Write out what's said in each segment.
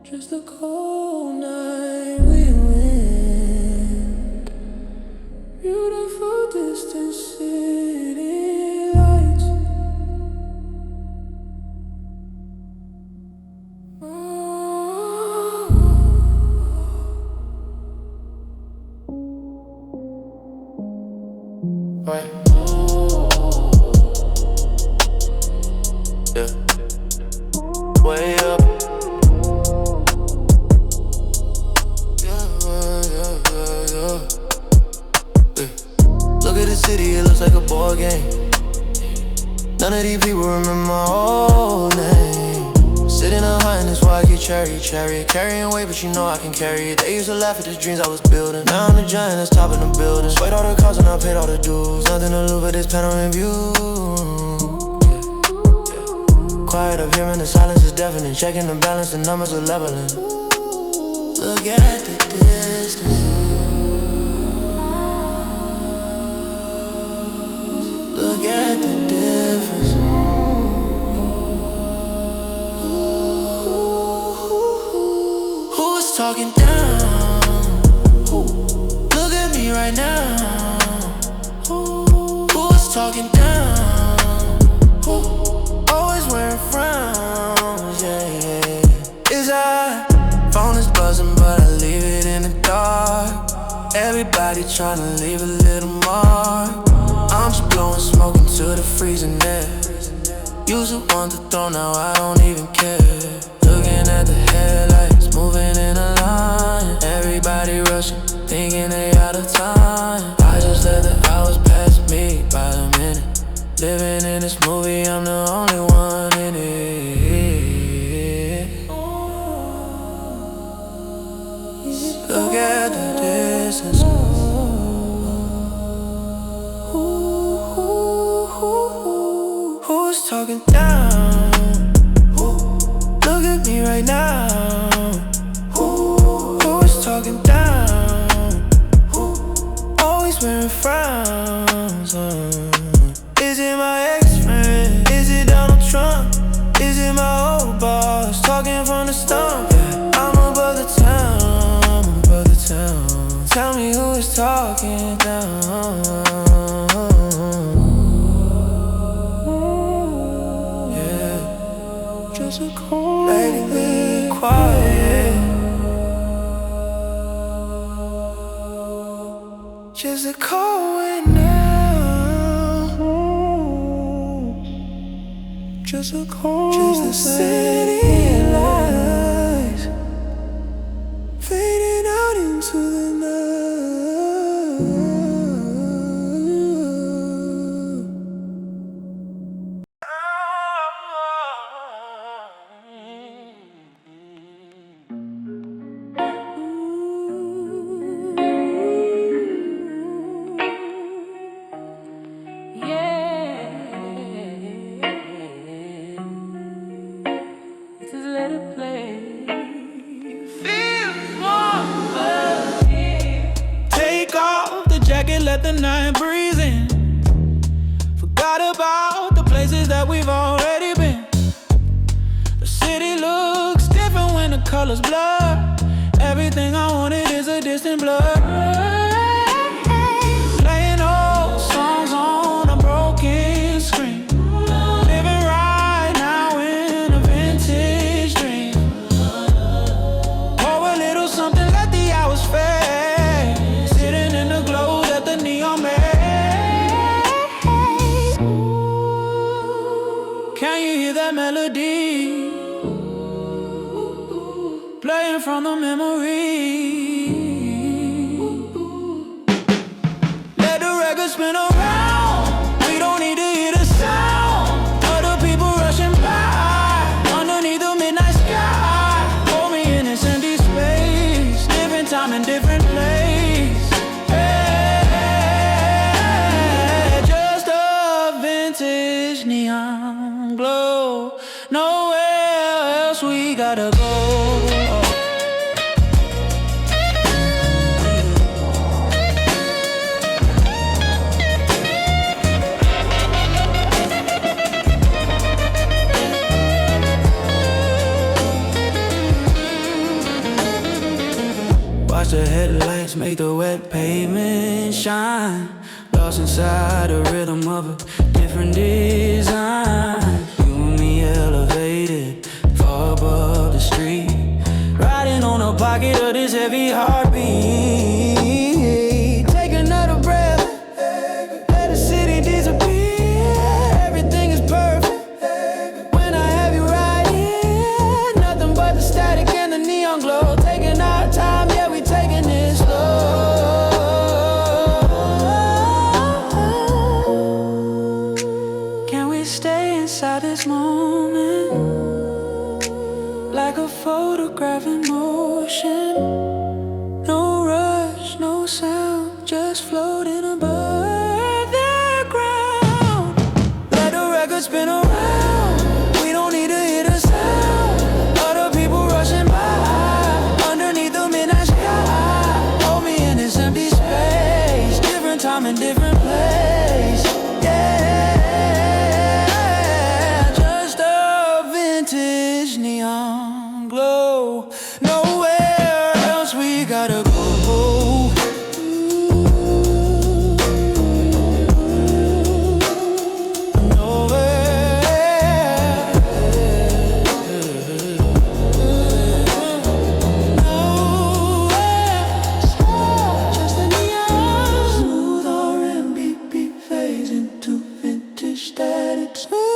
Just a cold night we went. Beautiful distant city lights. Right. Yeah. Way up. Look at the city, it looks like a board game. None of these people remember my whole name. Sitting up high in this why I get cherry. Carrying weight, but you know I can carry it. They used to laugh at the dreams I was building. Now I'm the giant that's topping the building. Swayed all the cars and I paid all the dues. Nothing to lose but this panoramic view. Quiet up here and the silence is deafening. Checking the balance, the numbers are leveling. Look at the distance. Look at the difference. Who's talking down? Look at me right now. Who's talking down? Always wearing frowns, yeah. Is I? Phone is buzzing, but I leave it in the dark. Everybody tryna leave a little mark. I'm just blowing smoke into the freezing air. Used to want the throne, now I don't even care. Looking at the headlights, moving in a line. Everybody rushing, thinking they out of time. I just let the hours pass me by the minute. Living in this movie, I'm the only one in it. Look at the distance. Who's talking down? Look at me right now. Who's talking down? Always wearing frowns. Is it my ex-friend? Is it Donald Trump? Is it my old boss talking from the stump? Yeah, I'm above the town, I'm above the town. Tell me who is talking down. Yeah, Just a cold lady, be quiet. Just a cold wind now. Just a cold Just the city lights fading out into the night. Take off the jacket, let the night breeze in. Forgot about the places that we've already been. The city looks different when the colors blur. Everything I wanted is a distant blur. Playing old songs on a broken screen. Living right now in a vintage dream. Pour a little something, let the hours fade. Sitting in the glow that the neon made. Can you hear that melody? Playing from the memory. Let the record spin around. We don't need to hear the sound. Other people rushing by underneath the midnight sky. Hold me in this empty space. Different time and different place. Hey, just a vintage neon glow. Nowhere else we gotta go. lights make the wet pavement shine. Lost inside the rhythm of a different design. You and me elevated far above the street, riding on the pocket of this heavy heartbeat. Take another breath, let the city disappear. Everything is perfect when I have you right here. Nothing but the static and the neon glow. Taking our time, yeah, we taking it slow. Can we stay inside this moment, like a photograph in motion? No rush, no sound, just floating above the ground. Let the record spin around, we don't need to hear the sound. Other people rushing by, underneath the midnight sky. Hold me in this empty space, different time and different place. Yeah, just a vintage neon glow. Nowhere else we gotta go. Just the neon. Smooth R&B beat fades into vintage static. Smooth.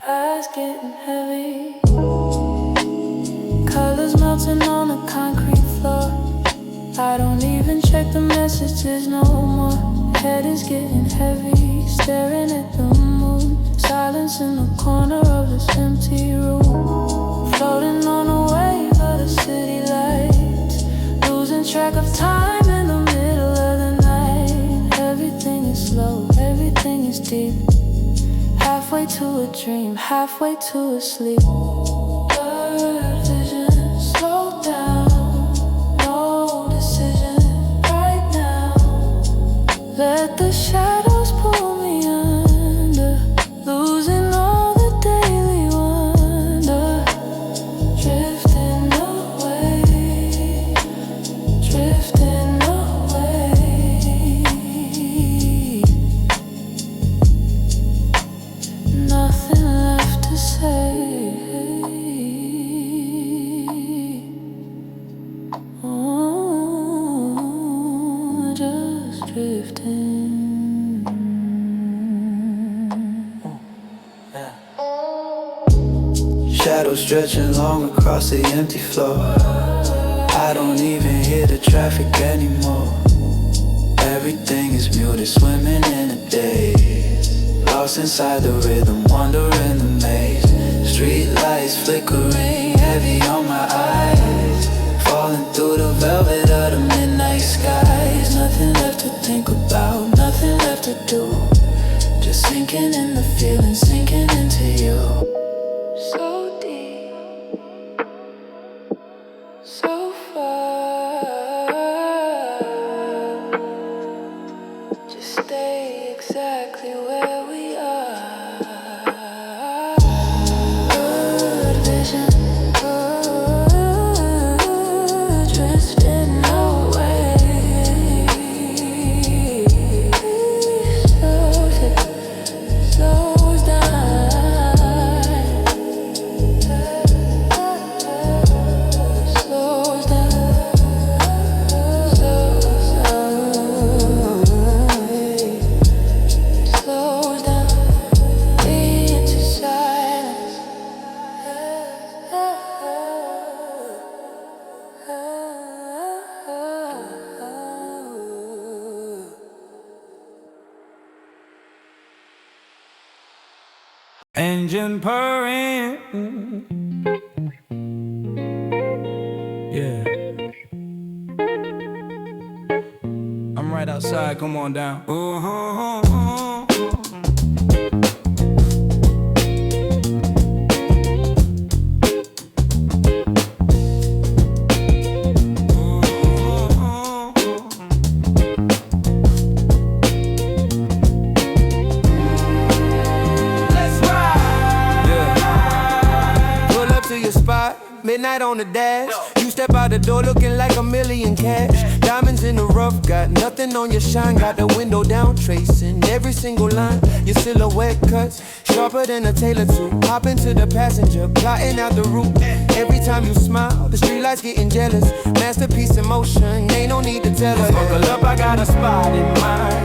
Eyes getting heavy, colors melting on the concrete floor. I don't even check the messages no more. Head is getting heavy, staring at the moon. Silence in the corner of this empty room. Floating on a wave of the city lights, losing track of time in the middle of the night. Everything is slow, everything is deep. Halfway to a dream, halfway to a sleep. Blurred vision, slow down. No decision right now. Let the shadows pull me under, losing all the daily wonder. Drifting away, drifting away. Nothing left to say. Oh, just drifting. Shadows stretching long across the empty floor. I don't even hear the traffic anymore. Everything is muted, swimming in the daze. Lost inside the rhythm, wandering the maze. Street lights flickering, heavy on my eyes. Falling through the velvet of the midnight skies. Nothing left to think about, nothing left to do. Just sinking in the feeling, sinking into you. So deep, so far. Just stay exactly where we are. Good vision, drifting away. Slows down, slows down, slows down into silence. Engine purring, yeah. I'm right outside, come on down. midnight on the dash. You step out the door looking like a million cash. Diamonds in the rough, got nothing on your shine. Got the window down, tracing every single line. Your silhouette cuts sharper than a tailor tooth. Hop into the passenger, plotting out the route. Every time you smile, the streetlights getting jealous. Masterpiece in motion, ain't no need to tell her. Buckle up, I got a spot in mind.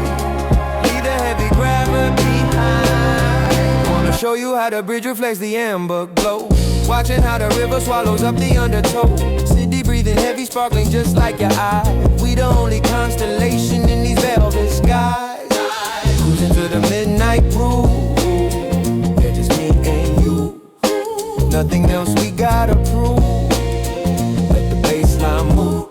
Leave the heavy grabber behind. Wanna show you how the bridge reflects the amber glow. Watching how the river swallows up the undertow. City breathing heavy, sparkling just like your eye. We the only constellation in these velvet skies. Cruising to the midnight groove. Yeah, just me and you. Nothing else we gotta prove. Let the bassline move.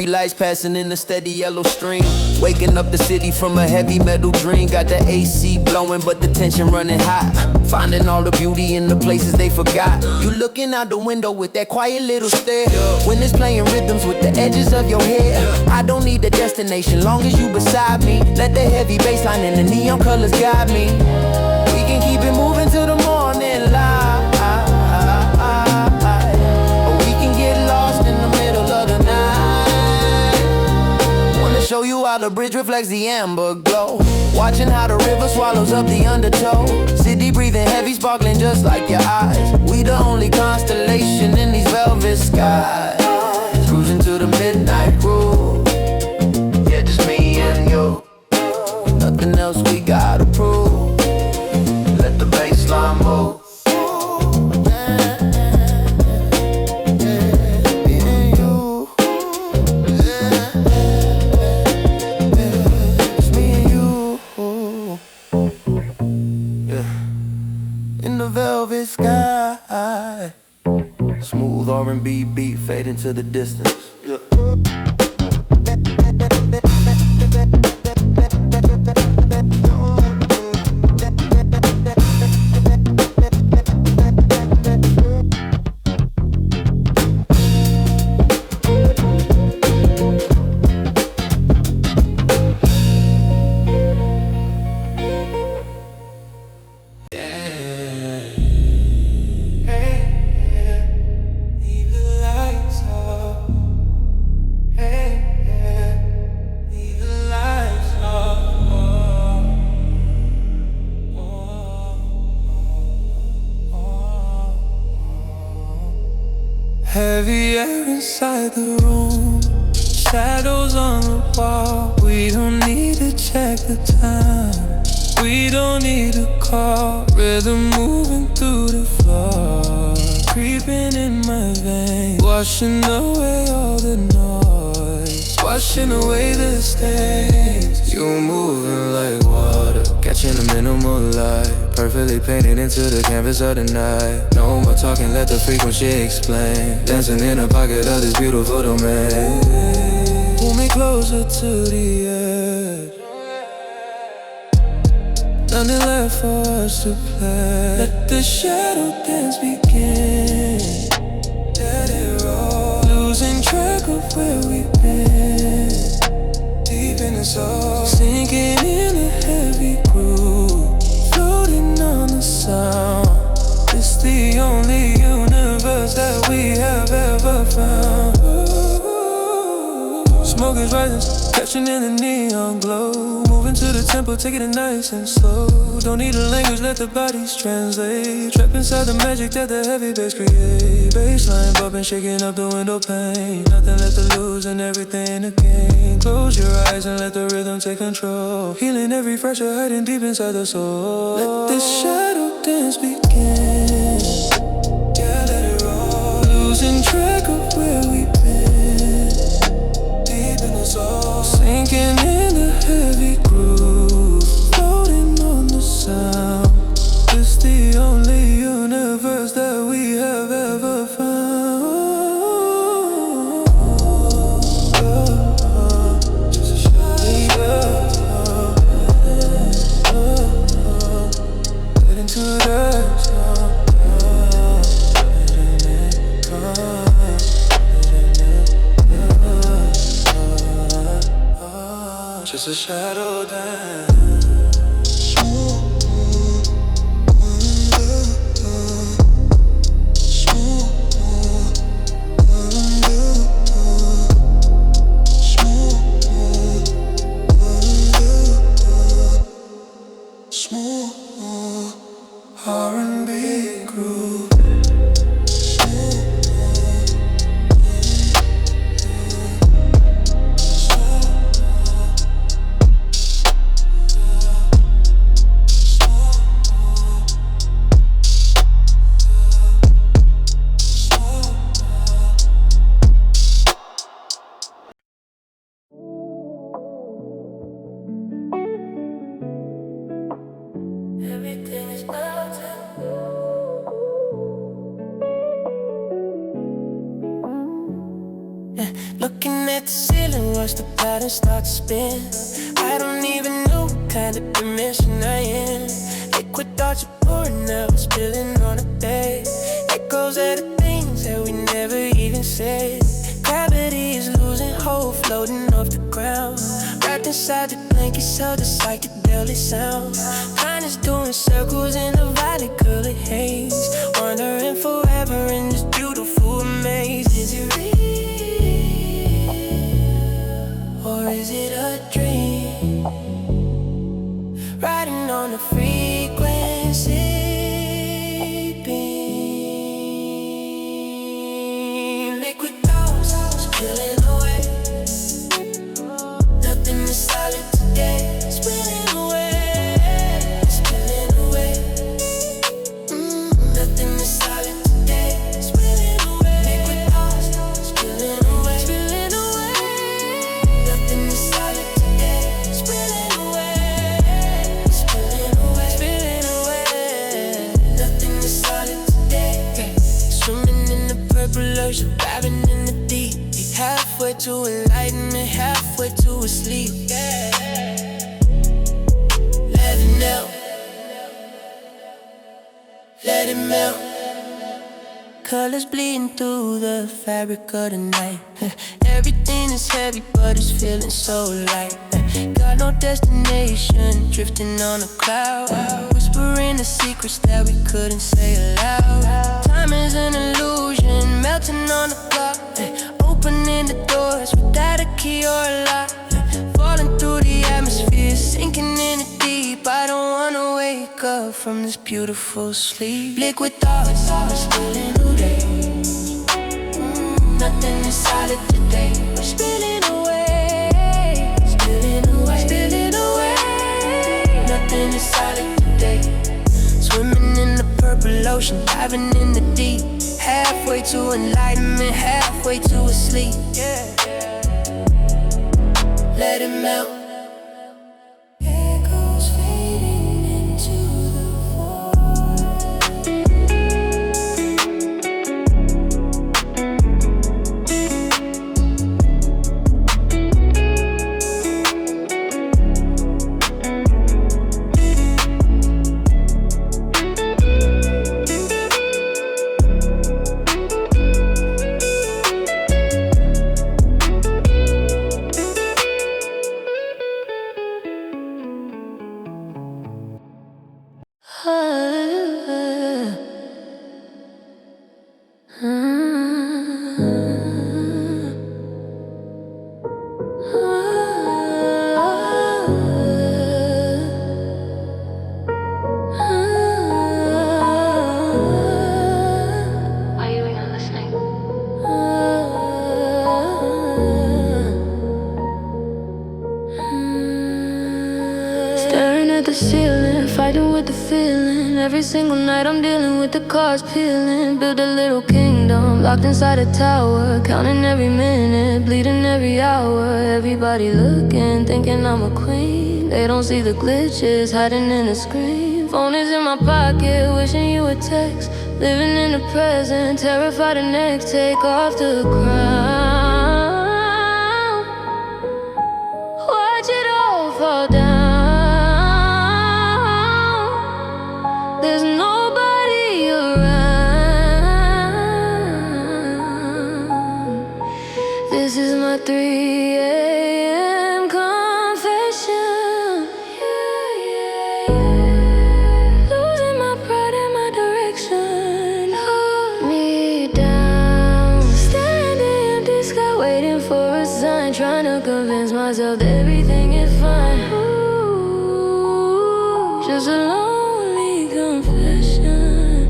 Lights passing in a steady yellow stream. Waking up the city from a heavy metal dream. Got the AC blowing but the tension running hot. Finding all the beauty in the places they forgot. You looking out the window with that quiet little stare. When it's playing rhythms with the edges of your hair. I don't need a destination long as you beside me. Let the heavy bass line and the neon colors guide me. We can keep it moving till the morning light. Show you how the bridge reflects the amber glow. Watching how the river swallows up the undertow. City breathing heavy, sparkling just like your eyes. We the only constellation in these velvet skies. Cruising to the midnight groove. Yeah, just me and you. Nothing else we gotta prove. Let the bassline move. Velvet sky, smooth R&B beat fade into the distance. Yeah. Heavy air inside the room, shadows on the wall. We don't need to check the time, we don't need to call. Rhythm moving through the floor, creeping in my veins, washing away all the noise, washing away the stains. You moving like water, catching a minimal light, perfectly painted into the canvas of the night. No more talking, let the frequency explain. Dancing in a pocket of this beautiful domain. Pull me closer to the edge, nothing left for us to play. Let the shadow dance begin. Let it roll, losing track of where we've been. Deep in the soul, sinking in a heavy groove, floating on the sound. It's the only universe that we have ever found. Smoke is rising, catching in the neon glow. Moving to the tempo, taking it nice and slow. Don't need a language, let the bodies translate. Trapped inside the magic that the heavy bass create. Bassline bumping, shaking up the window pane. Nothing left to lose and everything to gain. Close your eyes and let the rhythm take control. Healing every fracture hiding deep inside the soul. Let the shadow dance begin. Yeah, let it roll, losing track of where we've been. Deep in the soul, sinking in the heavy groove, floating on the sound. It's the only universe that we have ever found. Just a shot. Get into the zone. just a shadow dance. Smooth R&B groove. Everything is melting. Yeah, looking at the ceiling, watch the pattern start to spin. I don't even know what kind of dimension I in. Liquid thoughts are pouring out, spilling on the bed. Echoes of the things that we never even said. Gravity is losing hold, floating off the ground. Wrapped inside the blankets of the psychedelic sound. Kindness doing circles in the violet colored haze. Wandering forever in this beautiful maze. Is it real? Or is it a dream? Riding on a frequency beam. Liquid thoughts spilling away. Nothing is solid today. Spilling away. Spilling away. Nothing is solid today. Spilling away. Liquid thoughts spilling away. Spilling away. Nothing is solid today. Spilling away. Spilling away. Spilling away. Nothing is solid today. Swimming in the purple ocean, diving in the deep. Halfway to enlightenment, halfway to a sleep. Let it melt. Let it melt. Colors bleeding through the fabric of the night. Everything is heavy, but it's feeling so light. Got no destination, drifting on a cloud. Whispering the secrets that we couldn't say aloud. Time is an illusion, melting on the clock. Opening the doors without a key or a lock. Falling through the atmosphere, sinking in the deep. I don't wanna wake up from this beautiful sleep. Liquid thoughts spilling away. Nothing is solid today. We're spilling away. Spilling away. Spilling away. Nothing is solid today. Swimming in the purple ocean, diving in the deep. Halfway to enlightenment, halfway to a sleep. Yeah. Let it melt. Echoes fading into the void. Are you even listening? Staring at the ceiling, fighting with the feeling. Every single night I'm dealing with the cards peeling. Build a little kingdom, locked inside a tower. Counting every minute, bleeding every hour. Everybody looking, thinking I'm a queen. They don't see the glitches hiding in the screen. Phone is in my pocket, wishing you would text. Living in the present, terrified of next. Take off the crown. Watch it all fall down. There's nobody around. This is my 3 a.m. confession. to convince myself that everything is fine. Ooh, just a lonely confession.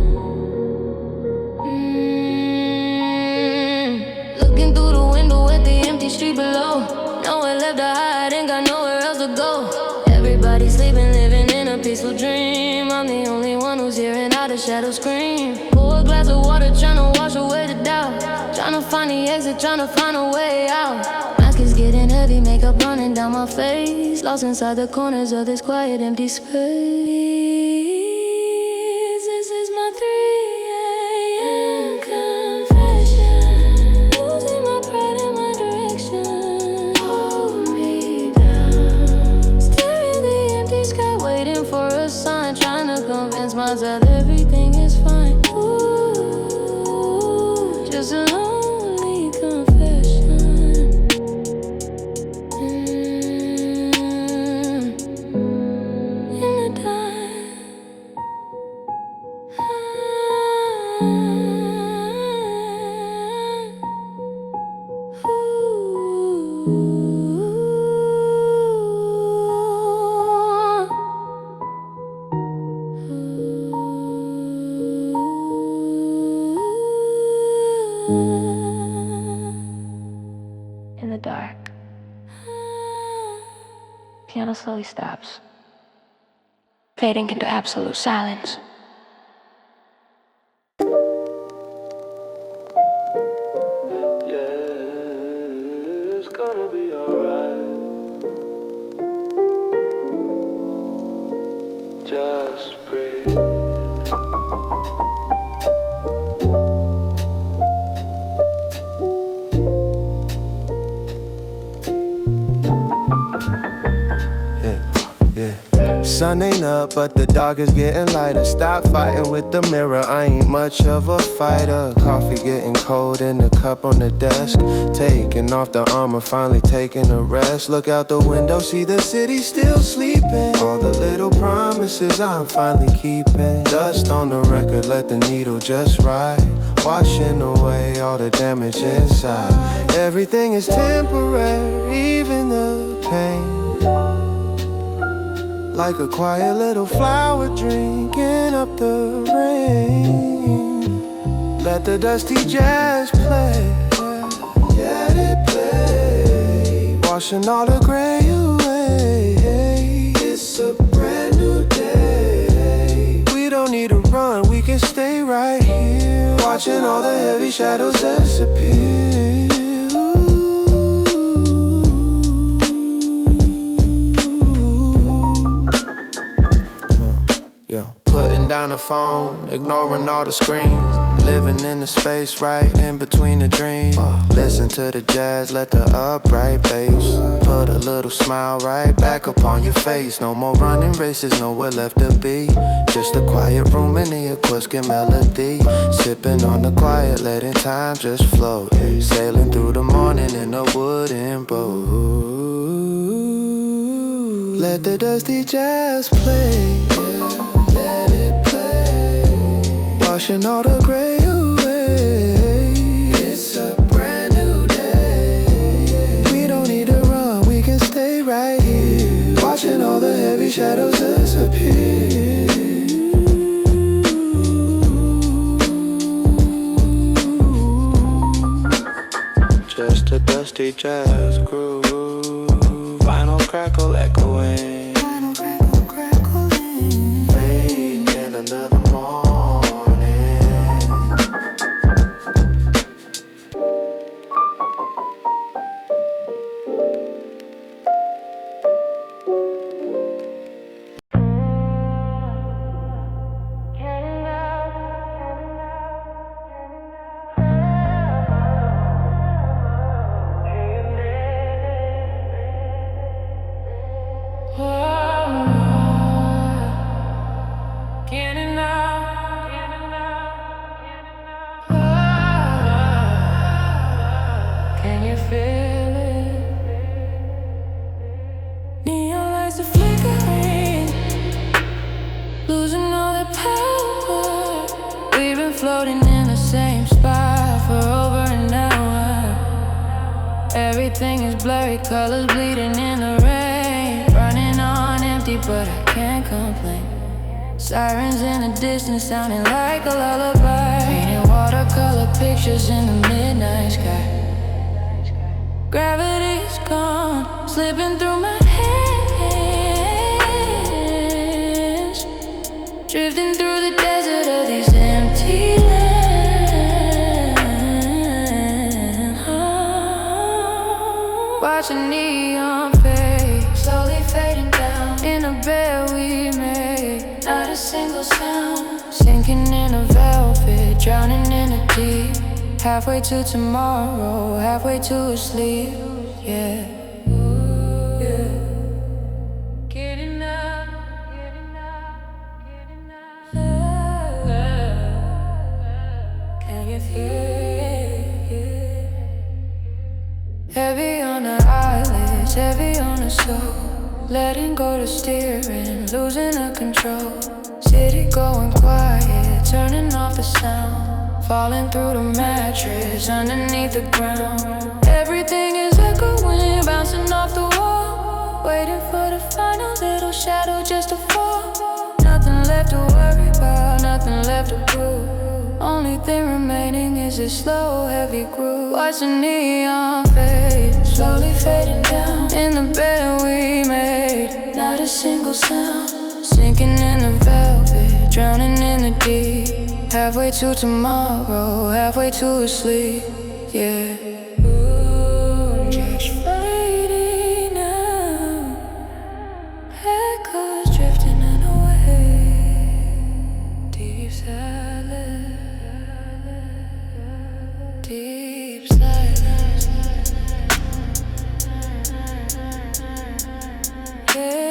Looking through the window at the empty street below. Nowhere left to hide, ain't got nowhere else to go. Everybody sleeping, living in a peaceful dream. I'm the only one who's hearing how the shadows scream. Pour a glass of water, tryna wash away the doubt. Tryna find the exit, tryna find a way out. Mask is getting heavy, makeup running down my face. Lost inside the corners of this quiet, empty space. This is my 3 a.m. confession. Losing my pride and my direction. Hold me down. Staring at the empty sky, waiting for a sign. Trying to convince myself that everything is fine. Ooh, just a lonely confession. In the dark. In the dark. Piano slowly stops, fading into absolute silence. Yeah, it's gonna be alright. Just breathe. Sun ain't up, but the dark is getting lighter. Stop fighting with the mirror, I ain't much of a fighter. Coffee getting cold in the cup on the desk. Taking off the armor, finally taking a rest. Look out the window, see the city still sleeping. All the little promises I'm finally keeping. Dust on the record, let the needle just ride. Washing away all the damage inside. Everything is temporary, even the pain. Like a quiet little flower drinking up the rain. Let the dusty jazz play, let it play. Washing all the gray away. It's a brand new day. We don't need to run, we can stay right here. Watching all the heavy shadows disappear. Putting down the phone, ignoring all the screens. Living in the space right in between the dreams. Listen to the jazz, let the upright bass put a little smile right back upon your face. No more running races, nowhere left to be. Just a quiet room and the acoustic melody. Sipping on the quiet, letting time just flow. Sailing through the morning in a wooden boat. Let the dusty jazz play, let it play. Washing all the gray away. It's a brand new day. We don't need to run, we can stay right here. Watching all the heavy shadows disappear. Just a dusty jazz groove. Vinyl crackle echoing. Fade in another morning. Oh Everything is blurry, colors bleeding in the rain. Running on empty, but I can't complain. Sirens in the distance sounding like a lullaby. Painting watercolor pictures in the midnight sky. Gravity's gone, slipping through my hands. Drifting through the desert of these empty lands. Watching neon fade, slowly fading down. In a bed we made, not a single sound. Sinking in a velvet, drowning in a deep. Halfway to tomorrow, halfway to a sleep. Yeah. Getting up, getting up, getting up. Can you feel it? Heavy on the eyelids, heavy on the soul. Letting go to steering, losing the control. City going quiet, turning off the sound. Falling through the mattress, underneath the ground. Everything is echoing, bouncing off the wall. Waiting for the final little shadow just to fall. Nothing left to worry about, nothing left to prove. Only thing remaining is this slow, heavy groove. Watch the neon fade, slowly fading down. In the bed we made, not a single sound. Sinking in the velvet, drowning in the deep. Halfway to tomorrow, halfway to a sleep. Yeah. Ooh, just fading out. Echoes drifting away. Deep silence. Deep silence. Yeah.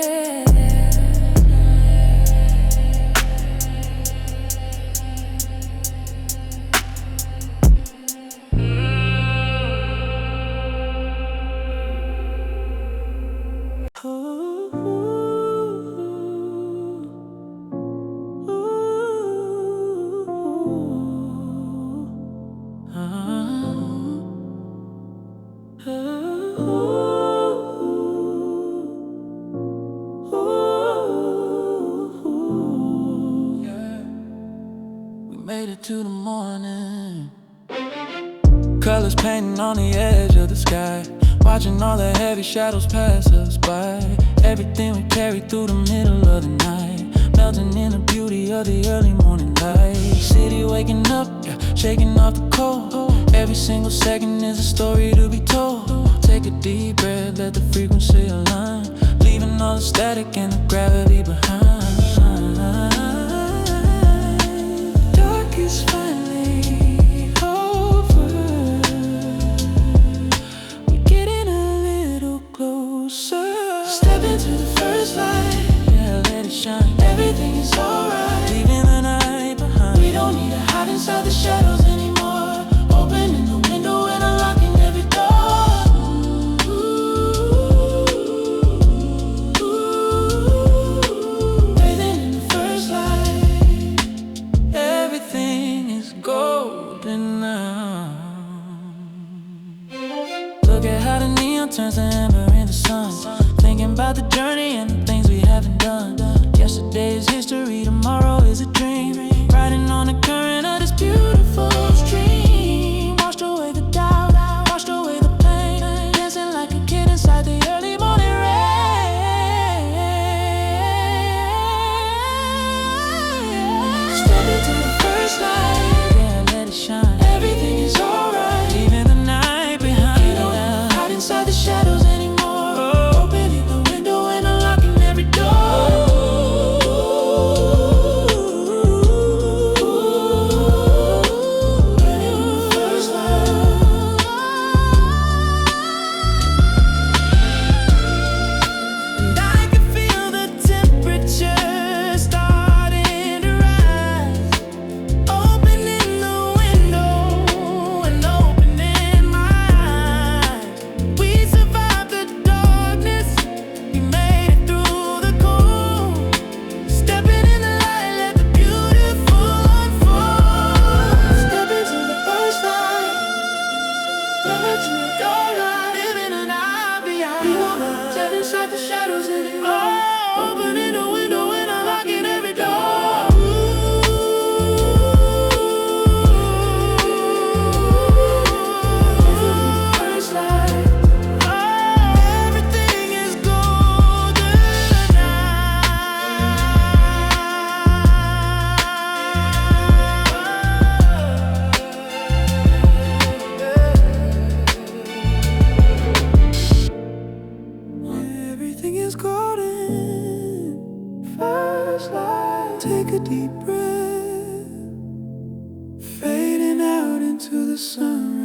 To the morning, colors painting on the edge of the sky. Watching all the heavy shadows pass us by. Everything we carry through the middle of the night, melting in the beauty of the early morning light. City waking up, yeah, shaking off the cold. Every single second is a story to be told. Take a deep breath, let the frequency align, leaving all the static and the gravity behind. It's finally over. We're getting a little closer. Step into the first light, yeah, let it shine. Everything is alright, leaving the night behind. We don't need to hide inside the shadows anymore. Opening the window and unlocking every door. Bathing in the first light, everything is golden now. Look at how the neon turns to amber in the sun. Thinking about the journey and the things we haven't done. Yesterday is history, tomorrow is a dream. Riding on the current of this beautiful stream. Washed away the doubt, washed away the pain. Dancing like a kid inside the early morning rain. Step into the first light, yeah, let it shine. Everything is alright, leaving the night behind. You don't have to hide inside the shadows anymore. Opening the window and unlocking every door. is light. Take a deep breath, fading out into the sun.